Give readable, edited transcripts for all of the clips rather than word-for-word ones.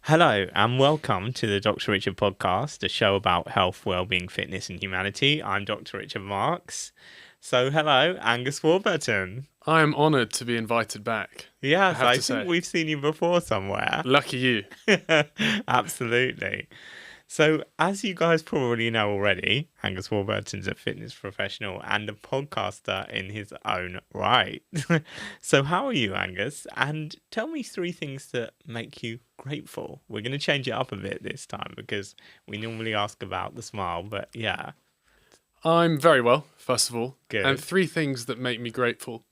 Hello and welcome to the Dr. Richard podcast, a show about health, well-being, fitness and humanity. I'm Dr. Richard Marks. So hello, Angus Warburton. I am honoured to be invited back. Yes, I to think say. we've seen you before somewhere. Lucky you. Absolutely. So, as you guys probably know already, Angus Warburton's a fitness professional and a podcaster in his own right. So, how are you, Angus? And tell me 3 things that make you grateful. We're going to change it up a bit this time because we normally ask about the smile, but yeah. I'm very well, first of all. Good. And 3 things that make me grateful.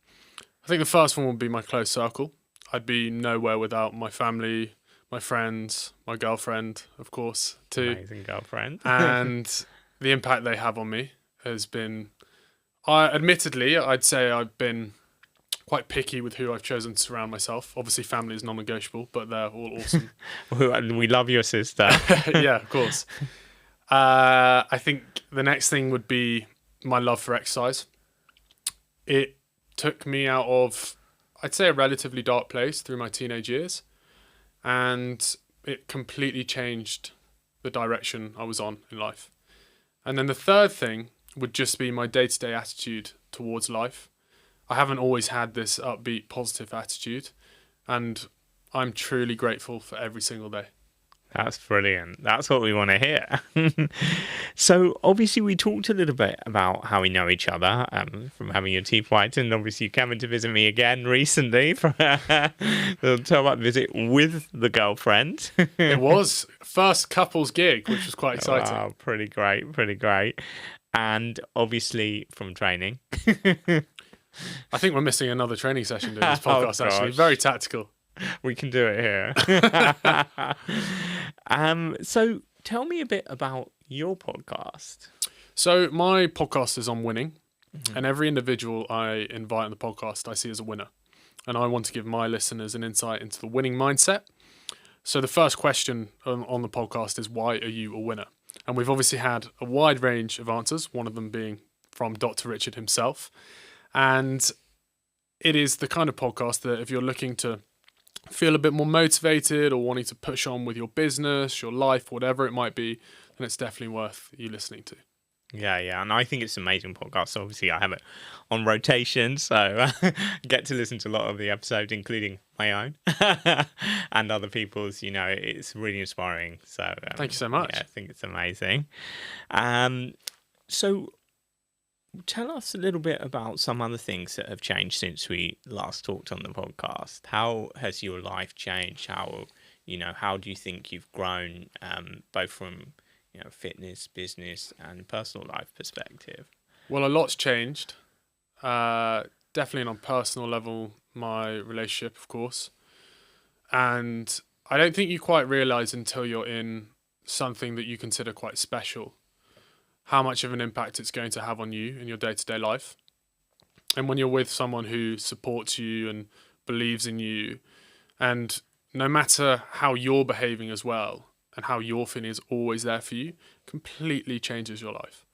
I think the first one would be my close circle. I'd be nowhere without my family, my friends, my girlfriend, of course, too. Amazing girlfriend. And the impact they have on me has been... admittedly, I'd say I've been quite picky with who I've chosen to surround myself. Obviously, family is non-negotiable, but they're all awesome. We love your sister. Yeah, of course. I think the next thing would be my love for exercise. It took me out of, I'd say, a relatively dark place through my teenage years, and it completely changed the direction I was on in life. And then the third thing would just be my day-to-day attitude towards life. I haven't always had this upbeat, positive attitude, and I'm truly grateful for every single day. That's brilliant. That's what we want to hear. So, obviously, we talked a little bit about how we know each other from having your teeth whitened. Obviously, you came in to visit me again recently for a turn-up visit with the girlfriend. It was first couples gig, which was quite exciting. Wow, pretty great. And obviously, from training. I think we're missing another training session doing this podcast, actually. Very tactical. We can do it here. So tell me a bit about your podcast. So my podcast is on winning, and every individual I invite on the podcast I see as a winner. And I want to give my listeners an insight into the winning mindset. So the first question on the podcast is, why are you a winner? And we've obviously had a wide range of answers, one of them being from Dr. Richard himself. And it is the kind of podcast that if you're looking to feel a bit more motivated or wanting to push on with your business, your life, whatever it might be, then it's definitely worth you listening to. Yeah, and I think it's an amazing podcast. So obviously, I have it on rotation, so I get to listen to a lot of the episodes, including my own and other people's. It's really inspiring. So thank you so much. Yeah, I think it's amazing. So tell us a little bit about some other things that have changed since we last talked on the podcast. How has your life changed? How do you think you've grown, both from fitness, business, and personal life perspective? Well, a lot's changed. Definitely on a personal level, my relationship, of course. And I don't think you quite realise until you're in something that you consider quite special, how much of an impact it's going to have on you in your day-to-day life. And when you're with someone who supports you and believes in you, and no matter how you're behaving as well, and how you're feeling is always there for you, completely changes your life.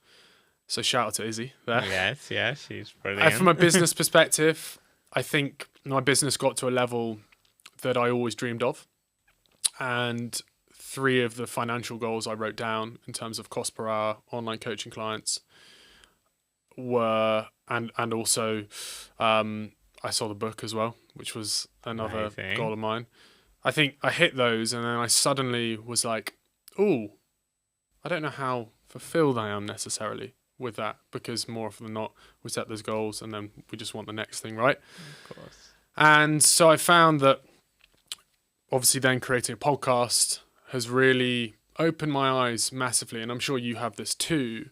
So shout out to Izzy there. Yes, she's brilliant. From a business perspective, I think my business got to a level that I always dreamed of. And 3 of the financial goals I wrote down in terms of cost per hour, online coaching clients were, and also I saw the book as well, which was another goal of mine. I think I hit those, and then I suddenly was like, "Ooh, I don't know how fulfilled I am necessarily with that," because more often than not, we set those goals and then we just want the next thing, right? Of course. And so I found that obviously then creating a podcast has really opened my eyes massively, and I'm sure you have this too.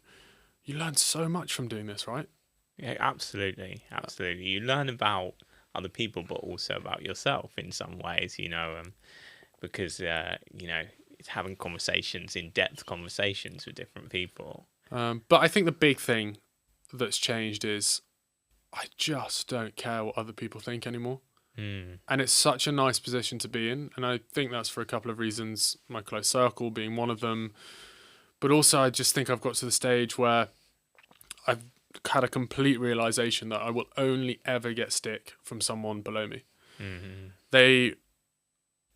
You learn so much from doing this, right? Yeah, absolutely. You learn about other people, but also about yourself in some ways, because it's having in-depth conversations with different people. But I think the big thing that's changed is I just don't care what other people think anymore. And it's such a nice position to be in. And I think that's for a couple of reasons, my close circle being one of them. But also I just think I've got to the stage where I've had a complete realization that I will only ever get stick from someone below me.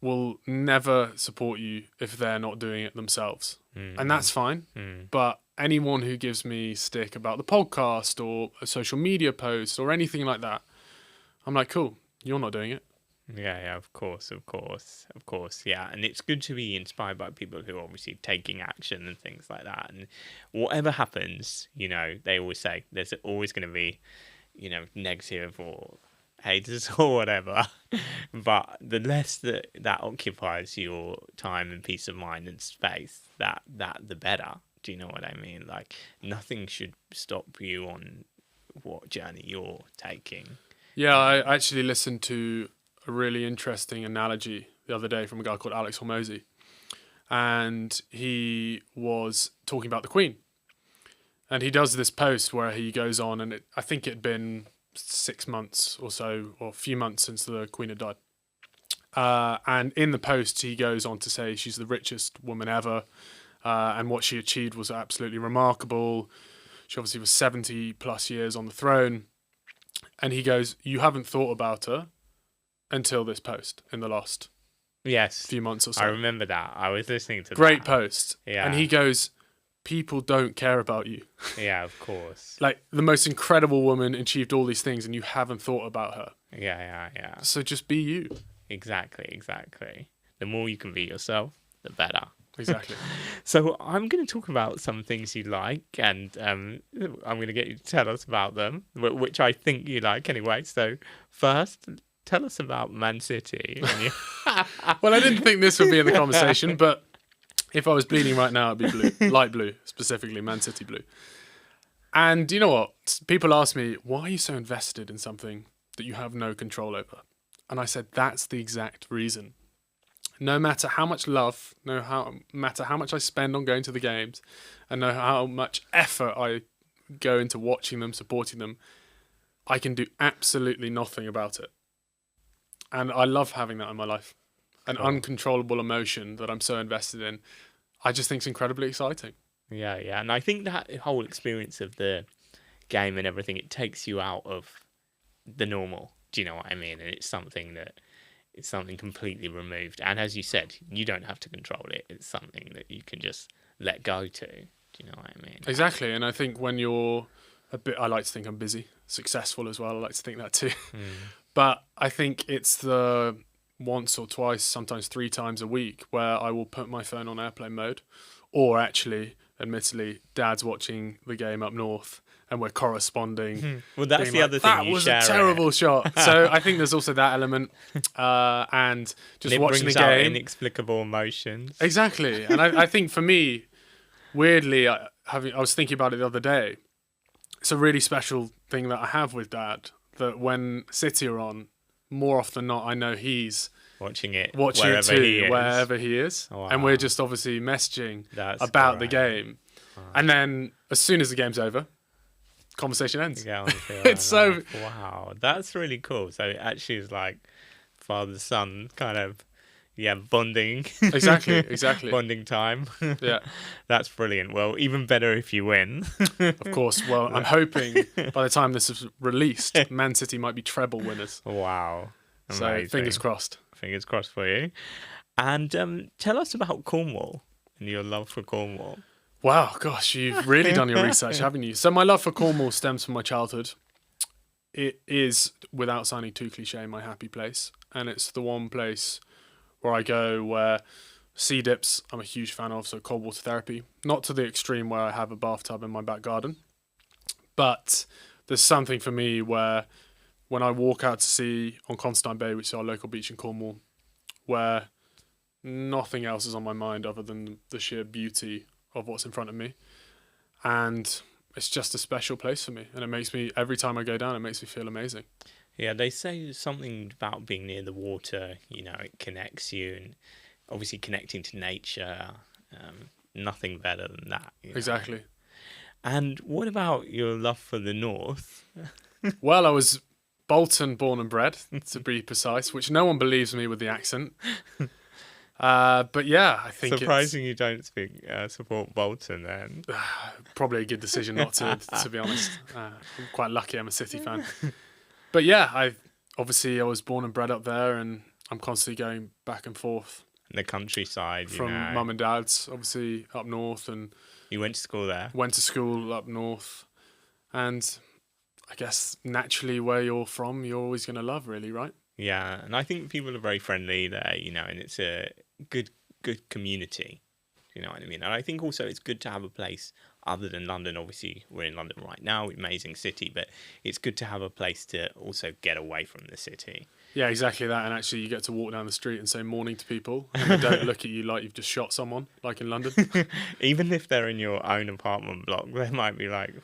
will never support you if they're not doing it themselves. And that's fine. But anyone who gives me stick about the podcast or a social media post or anything like that, I'm like, cool, you're not doing it. Yeah, of course. Yeah, and it's good to be inspired by people who are obviously taking action and things like that. And whatever happens, they always say there's always going to be, negative or haters or whatever. But the less that occupies your time and peace of mind and space, that the better. Do you know what I mean? Like, nothing should stop you on what journey you're taking. Yeah, I actually listened to a really interesting analogy the other day from a guy called Alex Hormozy, and he was talking about the Queen, and he does this post where he goes on, and I think it had been 6 months or so, or a few months since the Queen had died, and in the post he goes on to say she's the richest woman ever, and what she achieved was absolutely remarkable. She obviously was 70 plus years on the throne, and he goes, you haven't thought about her until this post in the last few months or so. I remember that. I was listening to Great that. post. Yeah. And he goes, people don't care about you. Yeah, of course. Like, the most incredible woman achieved all these things and you haven't thought about her. Yeah. So just be you. Exactly. The more you can be yourself, the better. Exactly. So I'm going to talk about some things you like, and I'm going to get you to tell us about them, which I think you like anyway. So first, tell us about Man City. Well, I didn't think this would be in the conversation, but if I was bleeding right now, it'd be blue, light blue, specifically Man City blue. And you know what? People ask me, why are you so invested in something that you have no control over? And I said, that's the exact reason. No matter how much love, no matter how much I spend on going to the games, and no how much effort I go into watching them, supporting them, I can do absolutely nothing about it. And I love having that in my life. An uncontrollable emotion that I'm so invested in. I just think it's incredibly exciting. Yeah. And I think that whole experience of the game and everything, it takes you out of the normal. Do you know what I mean? And it's something completely removed. And as you said, you don't have to control it. It's something that you can just let go to. Do you know what I mean? Exactly. And I think when you're I like to think I'm busy, successful as well. I like to think that too. But I think it's the once or twice, sometimes 3 times a week, where I will put my phone on airplane mode, or actually, admittedly, Dad's watching the game up north, and we're corresponding. Well, that's the other thing. That was a terrible shot. So I think there's also that element, and just watching the game, inexplicable emotions. Exactly, and I think for me, weirdly, I was thinking about it the other day. It's a really special thing that I have with Dad. That when City are on, more often than not, I know he's watching it wherever he is. Oh, wow. And we're just obviously messaging about the game. And then as soon as the game's over, conversation ends. Yeah, it's so... Wow, that's really cool. So it actually is like father-son kind of, bonding. Exactly. Bonding time. Yeah. That's brilliant. Well, even better if you win. Of course. Well, I'm hoping by the time this is released, Man City might be treble winners. Wow. Amazing. So fingers crossed. Fingers crossed for you. And tell us about Cornwall and your love for Cornwall. Wow, gosh, you've really done your research, haven't you? So my love for Cornwall stems from my childhood. It is, without sounding too cliche, my happy place. And it's the one place where I go where sea dips I'm a huge fan of, so cold water therapy. Not to the extreme where I have a bathtub in my back garden. But there's something for me where when I walk out to sea on Constantine Bay, which is our local beach in Cornwall, where nothing else is on my mind other than the sheer beauty of what's in front of me. And it's just a special place for me. And it makes me, every time I go down, it makes me feel amazing. Yeah, they say something about being near the water, it connects you, and obviously connecting to nature, nothing better than that. Exactly. And what about your love for the north? Well, I was Bolton born and bred, to be precise, which no one believes me with the accent. But yeah, I think surprising you don't support Bolton then. Probably a good decision not to be honest. I'm quite lucky I'm a City fan. But yeah, I was born and bred up there, and I'm constantly going back and forth The countryside, from mum and dad's, obviously up north, and You went to school there. went to school up north. And I guess naturally where you're from, you're always going to love, really, right? Yeah, and I think people are very friendly there, and it's a good community. You know what I mean? And I think also it's good to have a place other than London. Obviously, we're in London right now, amazing city, but it's good to have a place to also get away from the city. Yeah, exactly that. And actually, you get to walk down the street and say morning to people, and they don't look at you like you've just shot someone, like in London. Even if they're in your own apartment block, they might be like,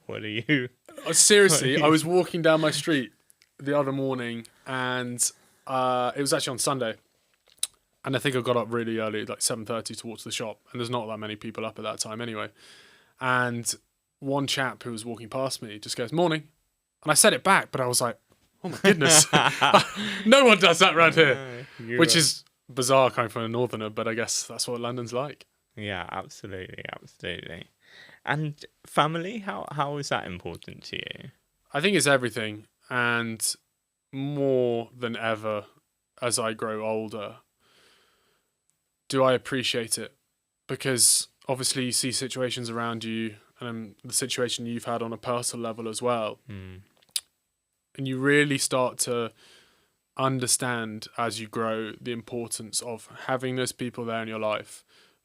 "What are you?" Seriously, I was walking down my street the other morning, and it was actually on Sunday. And I think I got up really early, like 7:30, to walk to the shop. And there's not that many people up at that time anyway. And one chap who was walking past me just goes, "Morning." And I said it back, but I was like, oh my goodness. No one does that around here. Which is bizarre coming from a northerner, but I guess that's what London's like. Yeah, absolutely. And family, how is that important to you? I think it's everything. And more than ever, as I grow older, do I appreciate it? Because obviously you see situations around you, and the situation you've had on a personal level as well. And you really start to understand as you grow the importance of having those people there in your life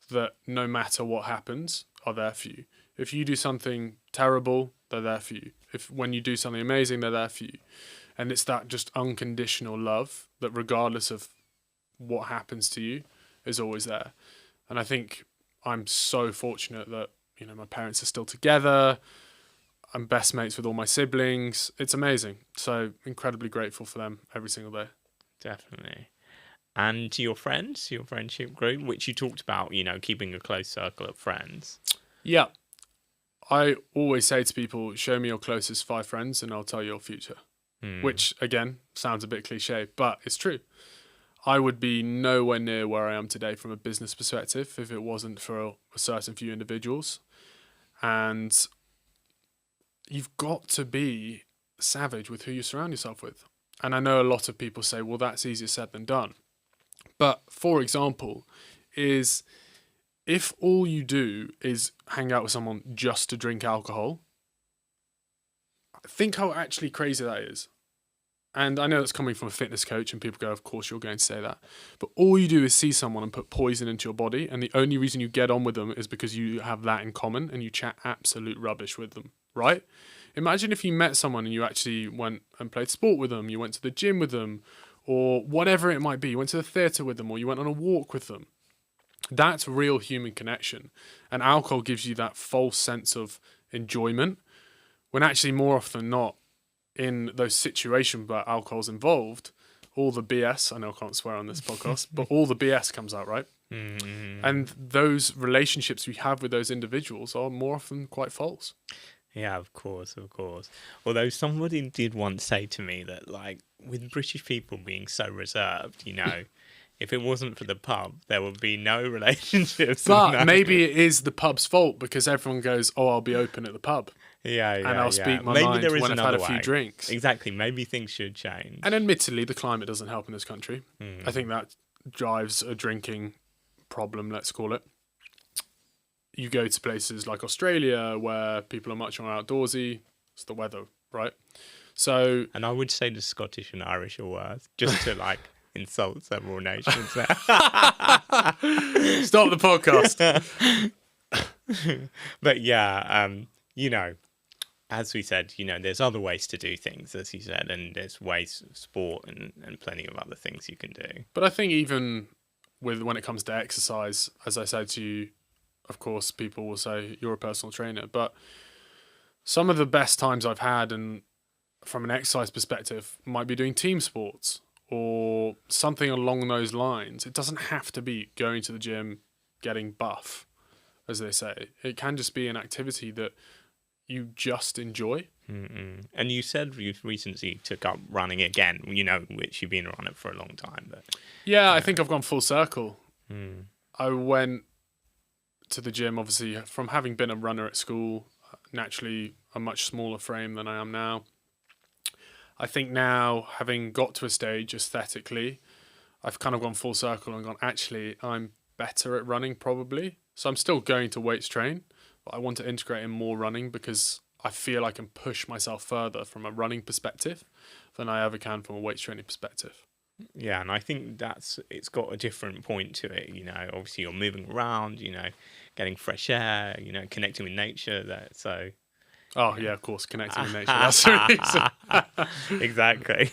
that no matter what happens are there for you. If you do something terrible, they're there for you. When you do something amazing, they're there for you. And it's that just unconditional love that regardless of what happens to you is always there. And I think I'm so fortunate that, my parents are still together. I'm best mates with all my siblings. It's amazing. So incredibly grateful for them every single day. Definitely. And to your friends, your friendship group, which you talked about, keeping a close circle of friends. Yeah. I always say to people, show me your closest 5 friends and I'll tell you your future. Which, again, sounds a bit cliche, but it's true. I would be nowhere near where I am today from a business perspective if it wasn't for a certain few individuals. And you've got to be savage with who you surround yourself with. And I know a lot of people say, well, that's easier said than done. But for example, is if all you do is hang out with someone just to drink alcohol, think how actually crazy that is. And I know it's coming from a fitness coach and people go, of course you're going to say that. But all you do is see someone and put poison into your body. And the only reason you get on with them is because you have that in common and you chat absolute rubbish with them, right? Imagine if you met someone and you actually went and played sport with them, you went to the gym with them, or whatever it might be. You went to the theatre with them, or you went on a walk with them. That's real human connection. And alcohol gives you that false sense of enjoyment, when actually more often than not, in those situations where alcohol's involved, all the BS, I know I can't swear on this podcast, but all the BS comes out, right? And those relationships we have with those individuals are more often quite false. Yeah, of course. Although somebody did once say to me that, with British people being so reserved, if it wasn't for the pub, there would be no relationships. But maybe it is the pub's fault because everyone goes, oh, I'll be open at the pub. Yeah. And I'll speak my maybe mind there is when I've had a few way. drinks. Exactly. Maybe things should change. And admittedly, the climate doesn't help in this country. I think that drives a drinking problem, let's call it. You go to places like Australia where people are much more outdoorsy. It's the weather, right? So, and I would say the Scottish and Irish are worse, just to insult several nations there. Stop the podcast. But yeah, as we said, there's other ways to do things, as you said, and there's ways of sport and plenty of other things you can do. But I think even when it comes to exercise, as I said to you, of course, people will say you're a personal trainer, but some of the best times I've had, and from an exercise perspective, might be doing team sports or something along those lines. It doesn't have to be going to the gym, getting buff, as they say. It can just be an activity that you just enjoy. And you said you recently took up running again, which you've been a runner for a long time. But yeah, I think I've gone full circle. I went to the gym, obviously, from having been a runner at school, naturally a much smaller frame than I am now. I think now, having got to a stage aesthetically, I've kind of gone full circle and gone, actually, I'm better at running probably. So I'm still going to weights train, but I want to integrate in more running because I feel I can push myself further from a running perspective than I ever can from a weights training perspective. Yeah, and I think it's got a different point to it. Obviously you're moving around, getting fresh air, connecting with nature. So Oh, yeah, of course, connecting with nature. That's the reason. exactly.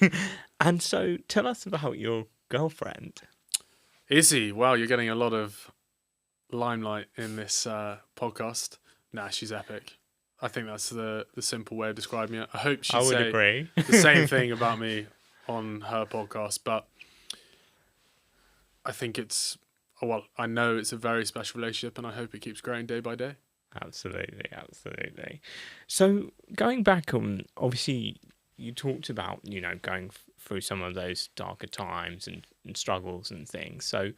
And so tell us about your girlfriend. Izzy, wow, you're getting a lot of limelight in this podcast. Nah, she's epic. I think that's the simple way of describing it. I hope she'd I would say agree. the same thing about me on her podcast, but I think I know it's a very special relationship, and I hope it keeps growing day by day. Absolutely. So going back on, obviously you talked about, going through some of those darker times and struggles and things. So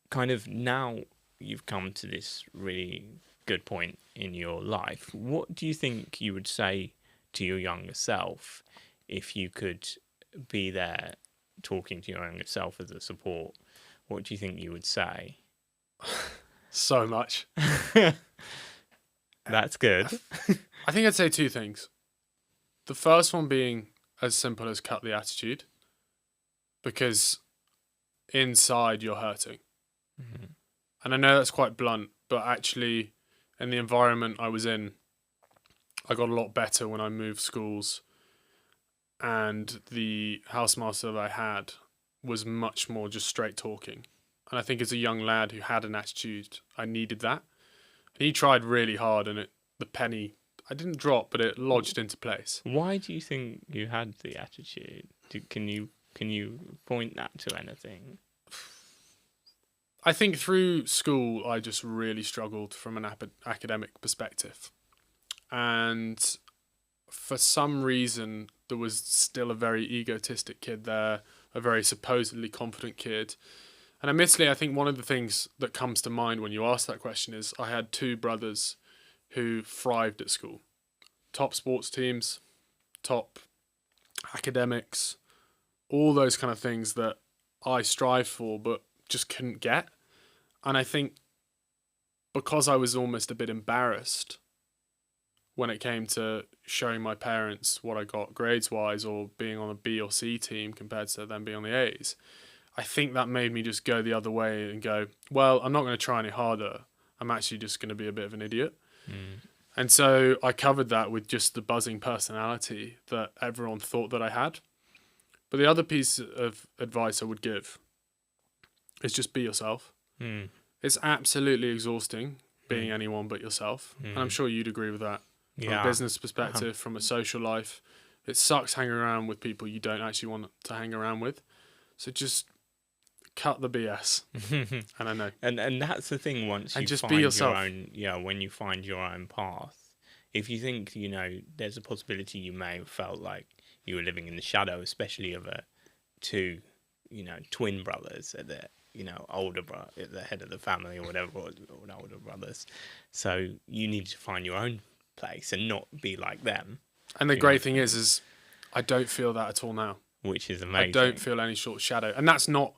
kind of now you've come to this really good point in your life. What do you think you would say to your younger self if you could be there talking to your younger self as a support? What do you think you would say? So much. That's good. I think I'd say two things. The first one being as simple as cut the attitude, because inside you're hurting. Mm-hmm. And I know that's quite blunt, but actually in the environment I was in, I got a lot better when I moved schools, and the housemaster that I had was much more just straight talking. And I think as a young lad who had an attitude, I needed that. And he tried really hard, and the penny, I didn't drop, but it lodged into place. Why do you think you had the attitude? Can you point that to anything? I think through school, I just really struggled from an academic perspective. And for some reason, there was still a very egotistic kid there, a very supposedly confident kid. And admittedly, I think one of the things that comes to mind when you ask that question is I had two brothers who thrived at school. Top sports teams, top academics, all those kind of things that I strive for but just couldn't get. And I think because I was almost a bit embarrassed when it came to showing my parents what I got grades-wise or being on a B or C team compared to them being on the A's, I think that made me just go the other way and go, well, I'm not going to try any harder. I'm actually just going to be a bit of an idiot. Mm. And so I covered that with just the buzzing personality that everyone thought that I had. But the other piece of advice I would give is just be yourself. Mm. It's absolutely exhausting being anyone but yourself. And I'm sure you'd agree with that. From a business perspective, from a social life, it sucks hanging around with people you don't actually want to hang around with. So just cut the BS. And I know. And that's the thing, once you just find be yourself. your own, when you find your own path, if you think, there's a possibility you may have felt like you were living in the shadow, especially of two, twin brothers at the, older brother at the head of the family or whatever, or older brothers. So you need to find your own place and not be like them. And the great thing is I don't feel that at all now. Which is amazing. I don't feel any sort of shadow. And that's not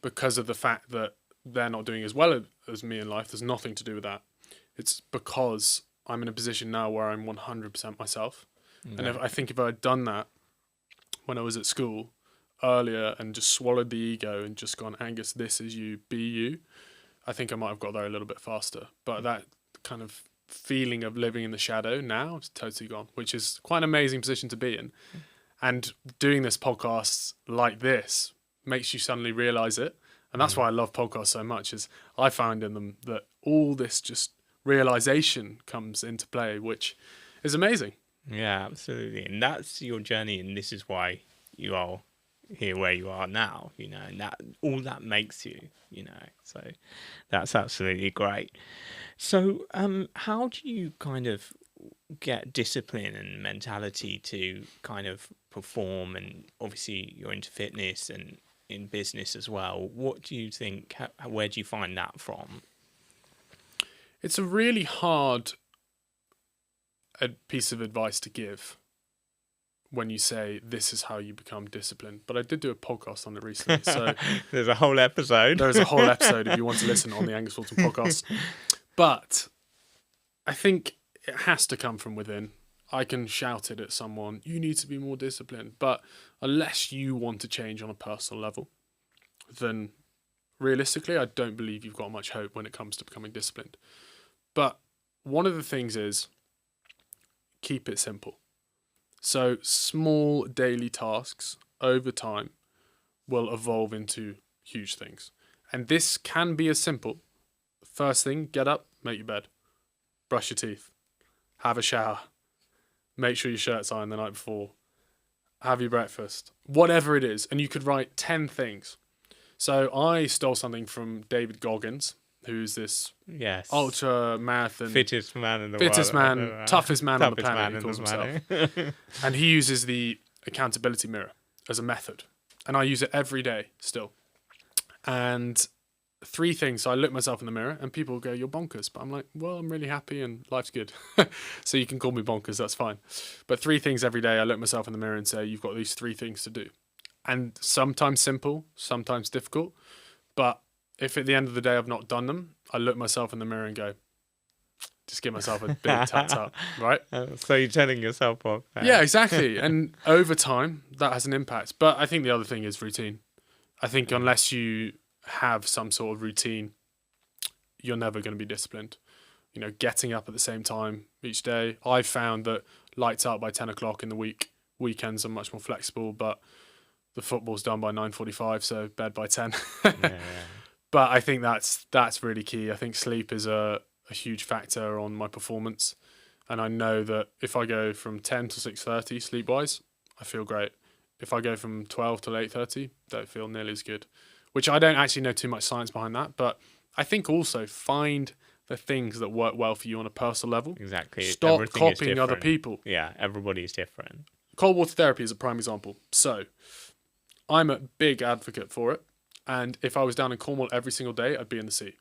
because of the fact that they're not doing as well as me in life. There's nothing to do with that. It's because I'm in a position now where I'm 100% myself. Okay. And I think if I had done that when I was at school earlier and just swallowed the ego and just gone, Angus, this is you, be you, I think I might have got there a little bit faster. But that kind of feeling of living in the shadow now is totally gone, which is quite an amazing position to be in. And doing this podcast like this makes you suddenly realize it. And that's why I love podcasts so much, is I found in them that all this just realization comes into play, which is amazing. Yeah, absolutely. And that's your journey, and this is why you are here where you are now, and that all that makes you, so that's absolutely great. So how do you kind of get discipline and mentality to kind of perform? And obviously you're into fitness and in business as well. What do you think, where do you find that from? It's a really hard piece of advice to give when you say this is how you become disciplined. But I did do a podcast on it recently, so There's a whole episode. there is a whole episode if you want to listen on the Angus Warburton podcast. But I think it has to come from within. I can shout it at someone, you need to be more disciplined. But unless you want to change on a personal level, then realistically, I don't believe you've got much hope when it comes to becoming disciplined. But one of the things is keep it simple. So small daily tasks over time will evolve into huge things. And this can be as simple. First thing, get up, make your bed, brush your teeth, have a shower, make sure your shirt's ironed the night before, have your breakfast, whatever it is. And you could write 10 things. So I stole something from David Goggins, who's this ultra marathon fittest man in the fittest world. man, toughest man on the planet, man he in calls the himself. planet. And he uses the accountability mirror as a method. And I use it every day still. And 3 things. So I look myself in the mirror and people go, you're bonkers. But I'm like, well, I'm really happy and life's good. So you can call me bonkers, that's fine. But 3 things every day, I look myself in the mirror and say, you've got these 3 things to do. And sometimes simple, sometimes difficult. But if at the end of the day I've not done them, I look myself in the mirror and go, just give myself a big tap, right? So you're telling yourself off. Yeah, exactly. And over time, that has an impact. But I think the other thing is routine. I think unless you have some sort of routine, you're never going to be disciplined. You know, getting up at the same time each day. I've found that lights out by 10 o'clock in the week. Weekends are much more flexible, but the football's done by 9:45, so bed by 10. Yeah. But I think that's really key. I think sleep is a huge factor on my performance. And I know that if I go from 10 to 6:30 sleep-wise, I feel great. If I go from 12 to 8:30, don't feel nearly as good. Which I don't actually know too much science behind that. But I think also find the things that work well for you on a personal level. Exactly. Stop Everything is copying other different. people. Yeah, everybody's different. Cold water therapy is a prime example. So I'm a big advocate for it. And if I was down in Cornwall every single day, I'd be in the sea.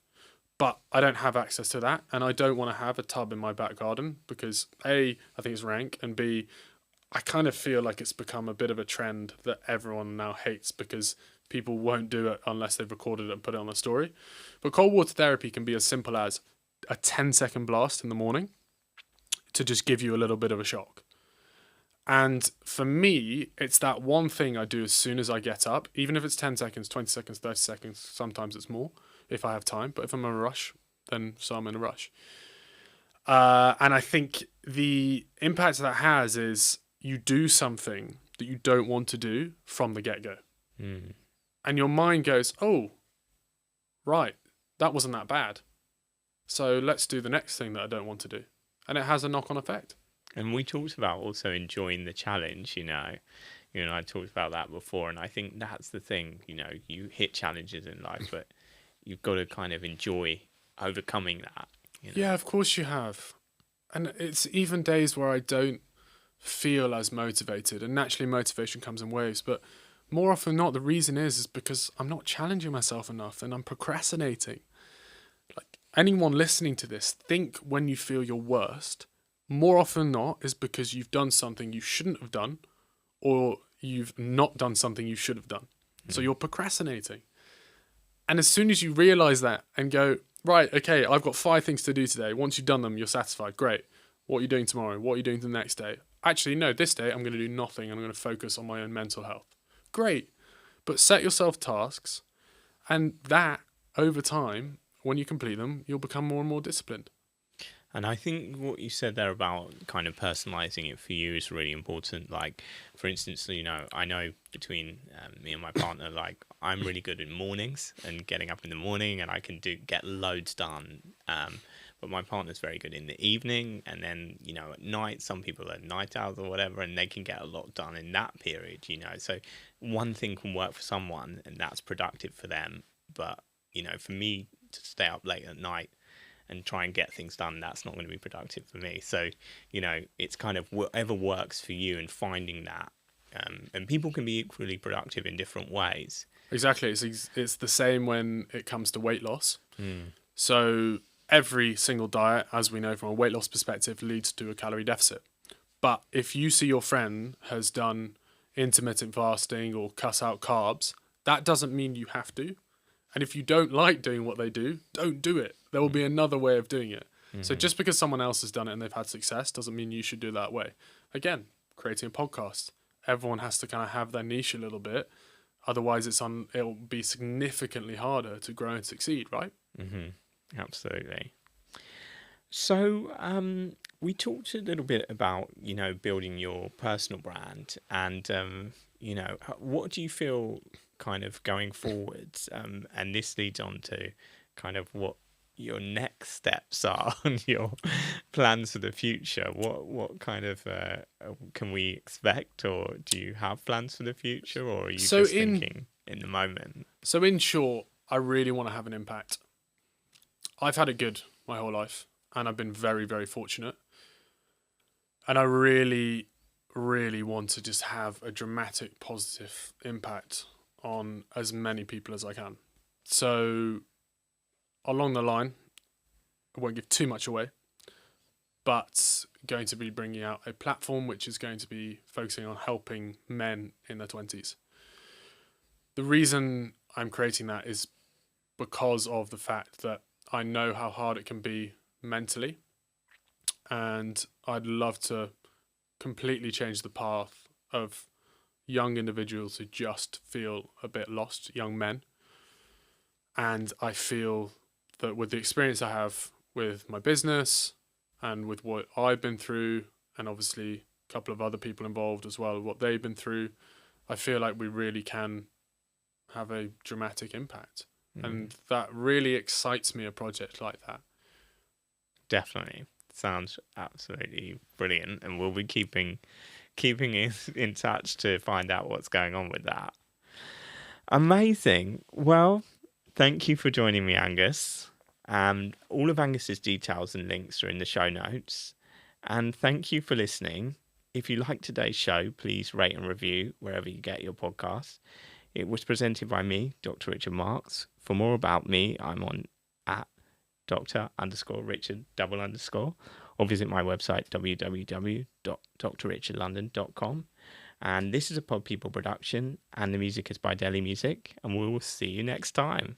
But I don't have access to that. And I don't want to have a tub in my back garden because A, I think it's rank. And B, I kind of feel like it's become a bit of a trend that everyone now hates because people won't do it unless they've recorded it and put it on a story. But cold water therapy can be as simple as a 10-second blast in the morning to just give you a little bit of a shock. And for me, it's that one thing I do as soon as I get up, even if it's 10 seconds, 20 seconds, 30 seconds, sometimes it's more if I have time. But if I'm in a rush, then so I'm in a rush. And I think the impact that has is you do something that you don't want to do from the get-go. Mm. And your mind goes, oh, right, that wasn't that bad. So let's do the next thing that I don't want to do. And it has a knock-on effect. And we talked about also enjoying the challenge, you know. You and I talked about that before, and I think that's the thing, you know, you hit challenges in life, but you've got to kind of enjoy overcoming that. You know? Yeah, of course you have. And it's even days where I don't feel as motivated, and naturally motivation comes in waves, but more often than not, the reason is because I'm not challenging myself enough and I'm procrastinating. Like anyone listening to this, think when you feel your worst, more often than not is because you've done something you shouldn't have done or you've not done something you should have done. So you're procrastinating. And as soon as you realize that and go, right, okay, I've got 5 things to do today. Once you've done them, you're satisfied. Great. What are you doing tomorrow? What are you doing the next day? Actually, no, this day I'm going to do nothing. I'm going to focus on my own mental health. Great. But set yourself tasks, and that over time, when you complete them, you'll become more and more disciplined. And I think what you said there about kind of personalizing it for you is really important. Like, for instance, you know, I know between me and my partner, like, I'm really good in mornings and getting up in the morning, and I can get loads done. But my partner's very good in the evening, and then, you know, at night, some people are night owls or whatever, and they can get a lot done in that period, you know. So one thing can work for someone, and that's productive for them. But, you know, for me to stay up late at night and try and get things done, that's not going to be productive for me. So, you know, it's kind of whatever works for you and finding that. And people can be equally productive in different ways. Exactly. It's the same when it comes to weight loss. So every single diet, as we know from a weight loss perspective, leads to a calorie deficit. But if you see your friend has done intermittent fasting or cut out carbs, that doesn't mean you have to. And if you don't like doing what they do, don't do it. There will be another way of doing it. So just because someone else has done it and they've had success doesn't mean you should do it that way. Again, creating a podcast. Everyone has to kind of have their niche a little bit. Otherwise, it'll be significantly harder to grow and succeed, right? Absolutely. So we talked a little bit about, building your personal brand and, what do you feel kind of going forwards? And this leads on to kind of what your next steps are on your plans for the future. What kind of can we expect, or do you have plans for the future, or are you just thinking in the moment? So in short, I really want to have an impact. I've had it good my whole life, and I've been very, very fortunate. And I really, really want to just have a dramatic positive impact on as many people as I can. So along the line, I won't give too much away, but going to be bringing out a platform which is going to be focusing on helping men in their 20s. The reason I'm creating that is because of the fact that I know how hard it can be mentally, and I'd love to completely change the path of young individuals who just feel a bit lost, young men. And I feel that with the experience I have with my business and with what I've been through, and obviously a couple of other people involved as well, what they've been through, I feel like we really can have a dramatic impact. And that really excites me, a project like that. Definitely. Sounds absolutely brilliant, and we'll be keeping in touch to find out what's going on with that. Amazing. Well, thank you for joining me, Angus. All of Angus's details and links are in the show notes. And thank you for listening. If you like today's show, please rate and review wherever you get your podcasts. It was presented by me, Dr. Richard Marks. For more about me, I'm on at Dr._Richard_, or visit my website, www.drrichardlondon.com. And this is a Pod People production, and the music is by Delhi Music, and we will see you next time.